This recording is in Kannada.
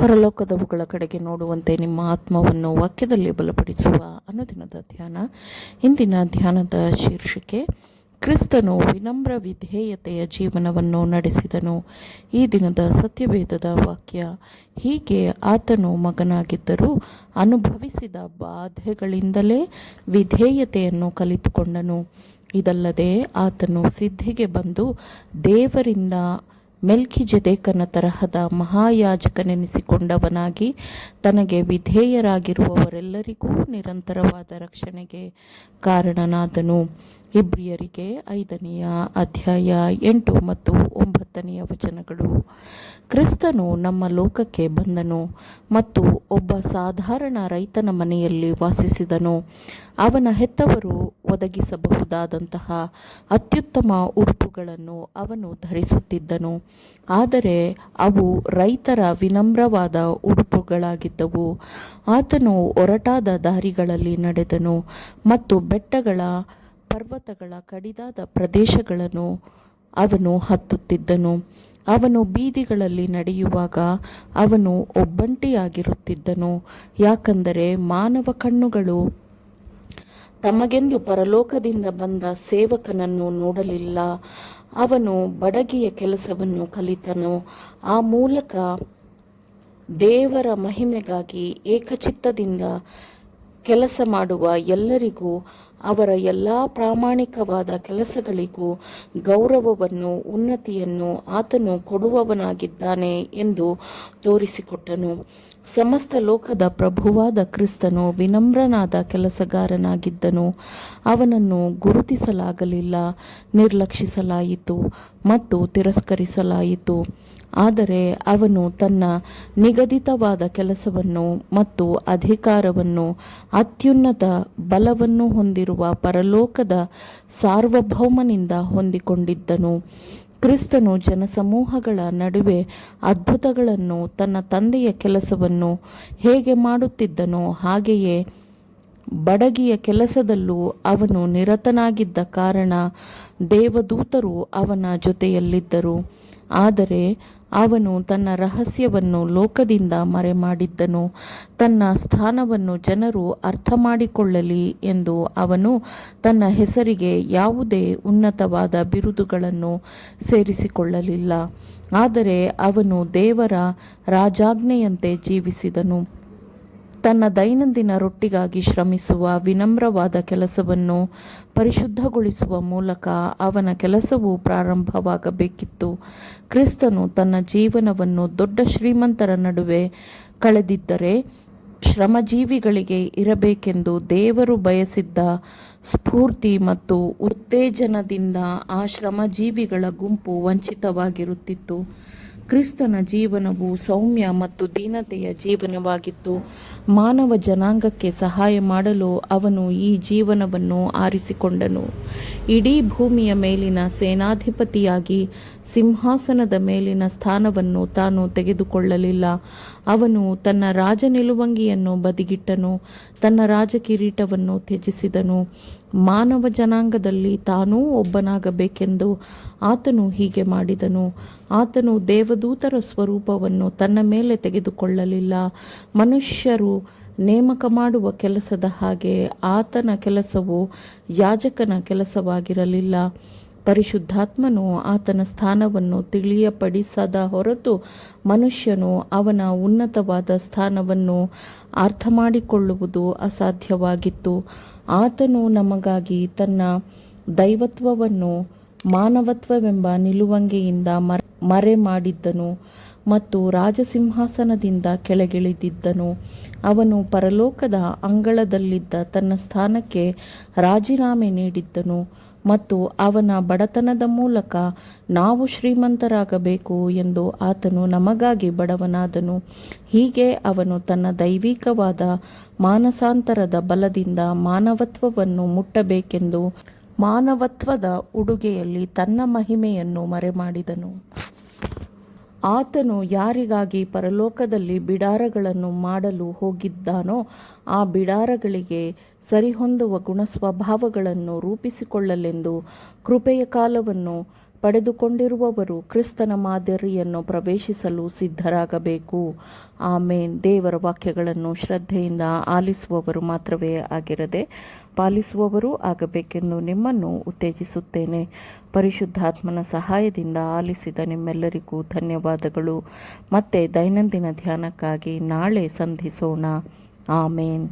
ಪರಲೋಕದವುಗಳ ಕಡೆಗೆ ನೋಡುವಂತೆ ನಿಮ್ಮ ಆತ್ಮವನ್ನು ವಾಕ್ಯದಲ್ಲಿ ಬಲಪಡಿಸುವ ಅನುದಿನದ ಧ್ಯಾನ. ಇಂದಿನ ಧ್ಯಾನದ ಶೀರ್ಷಿಕೆ, ಕ್ರಿಸ್ತನು ವಿನಮ್ರ ವಿಧೇಯತೆಯ ಜೀವನವನ್ನು ನಡೆಸಿದನು. ಈ ದಿನದ ಸತ್ಯವೇದದ ವಾಕ್ಯ, ಹೀಗೆ ಆತನು ಮಗನಾಗಿದ್ದರೂ ಅನುಭವಿಸಿದ ಬಾಧೆಗಳಿಂದಲೇ ವಿಧೇಯತೆಯನ್ನು ಕಲಿತುಕೊಂಡನು. ಇದಲ್ಲದೆ ಆತನು ಸಿದ್ಧಿಗೆ ಬಂದು ದೇವರಿಂದ ಮೆಲ್ಕಿಜೆದೇಕನ ತರಹದ ಮಹಾಯಾಜಕನೆನಿಸಿಕೊಂಡವನಾಗಿ ತನಗೆ ವಿಧೇಯರಾಗಿರುವವರೆಲ್ಲರಿಗೂ ನಿರಂತರವಾದ ರಕ್ಷಣೆಗೆ ಕಾರಣನಾದನು. ಇಬ್ರಿಯರಿಗೆ 5ನೇ ಅಧ್ಯಾಯ 8 ಮತ್ತು 9 ವಚನಗಳು. ಕ್ರಿಸ್ತನು ನಮ್ಮ ಲೋಕಕ್ಕೆ ಬಂದನು ಮತ್ತು ಒಬ್ಬ ಸಾಧಾರಣ ರೈತನ ಮನೆಯಲ್ಲಿ ವಾಸಿಸಿದನು. ಅವನ ಹೆತ್ತವರು ಒದಗಿಸಬಹುದಾದಂತಹ ಅತ್ಯುತ್ತಮ ಉಡುಪುಗಳನ್ನು ಅವನು ಧರಿಸುತ್ತಿದ್ದನು, ಆದರೆ ಅವು ರೈತರ ವಿನಮ್ರವಾದ ಉಡುಪುಗಳಾಗಿದ್ದವು. ಆತನು ಒರಟಾದ ದಾರಿಗಳಲ್ಲಿ ನಡೆದನು ಮತ್ತು ಬೆಟ್ಟಗಳ ಪರ್ವತಗಳ ಕಡಿದಾದ ಪ್ರದೇಶಗಳನ್ನು ಅವನು ಹತ್ತುತ್ತಿದ್ದನು. ಅವನು ಬೀದಿಗಳಲ್ಲಿ ನಡೆಯುವಾಗ ಅವನು ಒಬ್ಬಂಟಿಯಾಗಿರುತ್ತಿದ್ದನು, ಯಾಕಂದರೆ ಮಾನವ ಕಣ್ಣುಗಳು ತಮಗೆಂದು ಪರಲೋಕದಿಂದ ಬಂದ ಸೇವಕನನ್ನು ನೋಡಲಿಲ್ಲ. ಅವನು ಬಡಗಿಯ ಕೆಲಸವನ್ನು ಕಲಿತನು. ಆ ಮೂಲಕ ದೇವರ ಮಹಿಮೆಗಾಗಿ ಏಕಚಿತ್ತದಿಂದ ಕೆಲಸ ಮಾಡುವ ಎಲ್ಲರಿಗೂ ಅವರ ಎಲ್ಲ ಪ್ರಾಮಾಣಿಕವಾದ ಕೆಲಸಗಳಿಗೂ ಗೌರವವನ್ನು ಉನ್ನತಿಯನ್ನು ಆತನು ಕೊಡುವವನಾಗಿದ್ದಾನೆ ಎಂದು ತೋರಿಸಿಕೊಟ್ಟನು. ಸಮಸ್ತ ಲೋಕದ ಪ್ರಭುವಾದ ಕ್ರಿಸ್ತನು ವಿನಮ್ರನಾದ ಕೆಲಸಗಾರನಾಗಿದ್ದನು. ಅವನನ್ನು ಗುರುತಿಸಲಾಗಲಿಲ್ಲ, ನಿರ್ಲಕ್ಷಿಸಲಾಯಿತು ಮತ್ತು ತಿರಸ್ಕರಿಸಲಾಯಿತು. ಆದರೆ ಅವನು ತನ್ನ ನಿಗದಿತವಾದ ಕೆಲಸವನ್ನು ಮತ್ತು ಅಧಿಕಾರವನ್ನು ಅತ್ಯುನ್ನತ ಬಲವನ್ನು ಹೊಂದಿರುವ ಪರಲೋಕದ ಸಾರ್ವಭೌಮನಿಂದ ಹೊಂದಿಕೊಂಡಿದ್ದನು. ಕ್ರಿಸ್ತನು ಜನಸಮೂಹಗಳ ನಡುವೆ ಅದ್ಭುತಗಳನ್ನು, ತನ್ನ ತಂದೆಯ ಕೆಲಸವನ್ನು ಹೇಗೆ ಮಾಡುತ್ತಿದ್ದನೋ ಹಾಗೆಯೇ ಬಡಗಿಯ ಕೆಲಸದಲ್ಲೂ ಅವನು ನಿರತನಾಗಿದ್ದ ಕಾರಣ ದೇವದೂತರು ಅವನ ಜೊತೆಯಲ್ಲಿದ್ದರು. ಆದರೆ ಅವನು ತನ್ನ ರಹಸ್ಯವನ್ನು ಲೋಕದಿಂದ ಮರೆಮಾಡಿದ್ದನು, ತನ್ನ ಸ್ಥಾನವನ್ನು ಜನರು ಅರ್ಥ ಮಾಡಿಕೊಳ್ಳಲಿ ಎಂದು ಅವನು ತನ್ನ ಹೆಸರಿಗೆ ಯಾವುದೇ ಉನ್ನತವಾದ ಬಿರುದುಗಳನ್ನು ಸೇರಿಸಿಕೊಳ್ಳಲಿಲ್ಲ. ಆದರೆ ಅವನು ದೇವರ ರಾಜಾಜ್ಞೆಯಂತೆ ಜೀವಿಸಿದನು. ತನ್ನ ದೈನಂದಿನ ರೊಟ್ಟಿಗಾಗಿ ಶ್ರಮಿಸುವ ವಿನಮ್ರವಾದ ಕೆಲಸವನ್ನು ಪರಿಶುದ್ಧಗೊಳಿಸುವ ಮೂಲಕ ಅವನ ಕೆಲಸವು ಪ್ರಾರಂಭವಾಗಬೇಕಿತ್ತು. ಕ್ರಿಸ್ತನು ತನ್ನ ಜೀವನವನ್ನು ದೊಡ್ಡ ಶ್ರೀಮಂತರ ನಡುವೆ ಕಳೆದಿದ್ದರೆ ಶ್ರಮಜೀವಿಗಳಿಗೆ ಇರಬೇಕೆಂದು ದೇವರು ಬಯಸಿದ್ದ ಸ್ಫೂರ್ತಿ ಮತ್ತು ಉತ್ತೇಜನದಿಂದ ಆ ಶ್ರಮಜೀವಿಗಳ ಗುಂಪು ವಂಚಿತವಾಗಿರುತ್ತಿತ್ತು. ಕ್ರಿಸ್ತನ ಜೀವನವು ಸೌಮ್ಯ ಮತ್ತು ದೀನತೆಯ ಜೀವನವಾಗಿತ್ತು. ಮಾನವ ಜನಾಂಗಕ್ಕೆ ಸಹಾಯ ಮಾಡಲು ಅವನು ಈ ಜೀವನವನ್ನು ಆರಿಸಿಕೊಂಡನು. ಇಡೀ ಭೂಮಿಯ ಮೇಲಿನ ಸೇನಾಧಿಪತಿಯಾಗಿ ಸಿಂಹಾಸನದ ಮೇಲಿನ ಸ್ಥಾನವನ್ನು ತಾನು ತೆಗೆದುಕೊಳ್ಳಲಿಲ್ಲ. ಅವನು ತನ್ನ ರಾಜ ನಿಲುವಂಗಿಯನ್ನು ಬದಿಗಿಟ್ಟನು, ತನ್ನ ರಾಜ ಕಿರೀಟವನ್ನು ತ್ಯಜಿಸಿದನು. ಮಾನವ ಜನಾಂಗದಲ್ಲಿ ತಾನೂ ಒಬ್ಬನಾಗಬೇಕೆಂದು ಆತನು ಹೀಗೆ ಮಾಡಿದನು. ಆತನು ದೇವದೂತರ ಸ್ವರೂಪವನ್ನು ತನ್ನ ಮೇಲೆ ತೆಗೆದುಕೊಳ್ಳಲಿಲ್ಲ. ಮನುಷ್ಯರು ನೇಮಕ ಮಾಡುವ ಕೆಲಸದ ಹಾಗೆ ಆತನ ಕೆಲಸವು ಯಾಜಕನ ಕೆಲಸವಾಗಿರಲಿಲ್ಲ. ಪರಿಶುದ್ಧಾತ್ಮನು ಆತನ ಸ್ಥಾನವನ್ನು ತಿಳಿಯಪಡಿಸದ ಹೊರತು ಮನುಷ್ಯನು ಅವನ ಉನ್ನತವಾದ ಸ್ಥಾನವನ್ನು ಅರ್ಥಮಾಡಿಕೊಳ್ಳುವುದು ಅಸಾಧ್ಯವಾಗಿತ್ತು. ಆತನು ನಮಗಾಗಿ ತನ್ನ ದೈವತ್ವವನ್ನು ಮಾನವತ್ವವೆಂಬ ನಿಲುವಂಗಿಯಿಂದ ಮರೆಮಾಡಿದ್ದನು ಮತ್ತು ರಾಜಸಿಂಹಾಸನದಿಂದ ಕೆಳಗಿಳಿದಿದ್ದನು. ಅವನು ಪರಲೋಕದ ಅಂಗಳದಲ್ಲಿದ್ದ ತನ್ನ ಸ್ಥಾನಕ್ಕೆ ರಾಜೀನಾಮೆ ನೀಡಿದ್ದನು ಮತ್ತು ಅವನ ಬಡತನದ ಮೂಲಕ ನಾವು ಶ್ರೀಮಂತರಾಗಬೇಕು ಎಂದು ಆತನು ನಮಗಾಗಿ ಬಡವನಾದನು. ಹೀಗೆ ಅವನು ತನ್ನ ದೈವಿಕವಾದ ಮಾನಸಾಂತರದ ಬಲದಿಂದ ಮಾನವತ್ವವನ್ನು ಮುಟ್ಟಬೇಕೆಂದು ಮಾನವತ್ವದ ಉಡುಗೆಯಲ್ಲಿ ತನ್ನ ಮಹಿಮೆಯನ್ನು ಮರೆಮಾಡಿದನು. ಆತನು ಯಾರಿಗಾಗಿ ಪರಲೋಕದಲ್ಲಿ ಬಿಡಾರಗಳನ್ನು ಮಾಡಲು ಹೋಗಿದ್ದಾನೋ ಆ ಬಿಡಾರಗಳಿಗೆ ಸರಿಹೊಂದುವ ಗುಣಸ್ವಭಾವಗಳನ್ನು ರೂಪಿಸಿಕೊಳ್ಳಲೆಂದು ಕೃಪೆಯ ಕಾಲವನ್ನು ಪಡೆದುಕೊಂಡಿರುವವರು ಕ್ರಿಸ್ತನ ಮಾದರಿಯನ್ನು ಪ್ರವೇಶಿಸಲು ಸಿದ್ಧರಾಗಬೇಕು. ಆಮೇನ್. ದೇವರ ವಾಕ್ಯಗಳನ್ನು ಶ್ರದ್ಧೆಯಿಂದ ಆಲಿಸುವವರು ಮಾತ್ರವೇ ಆಗಿರದೆ ಪಾಲಿಸುವವರೂ ಆಗಬೇಕೆಂದು ನಿಮ್ಮನ್ನು ಉತ್ತೇಜಿಸುತ್ತೇನೆ. ಪರಿಶುದ್ಧಾತ್ಮನ ಸಹಾಯದಿಂದ ಆಲಿಸಿದ ನಿಮ್ಮೆಲ್ಲರಿಗೂ ಧನ್ಯವಾದಗಳು. ಮತ್ತೆ ದೈನಂದಿನ ಧ್ಯಾನಕ್ಕಾಗಿ ನಾಳೆ ಸಂಧಿಸೋಣ. ಆಮೇನ್.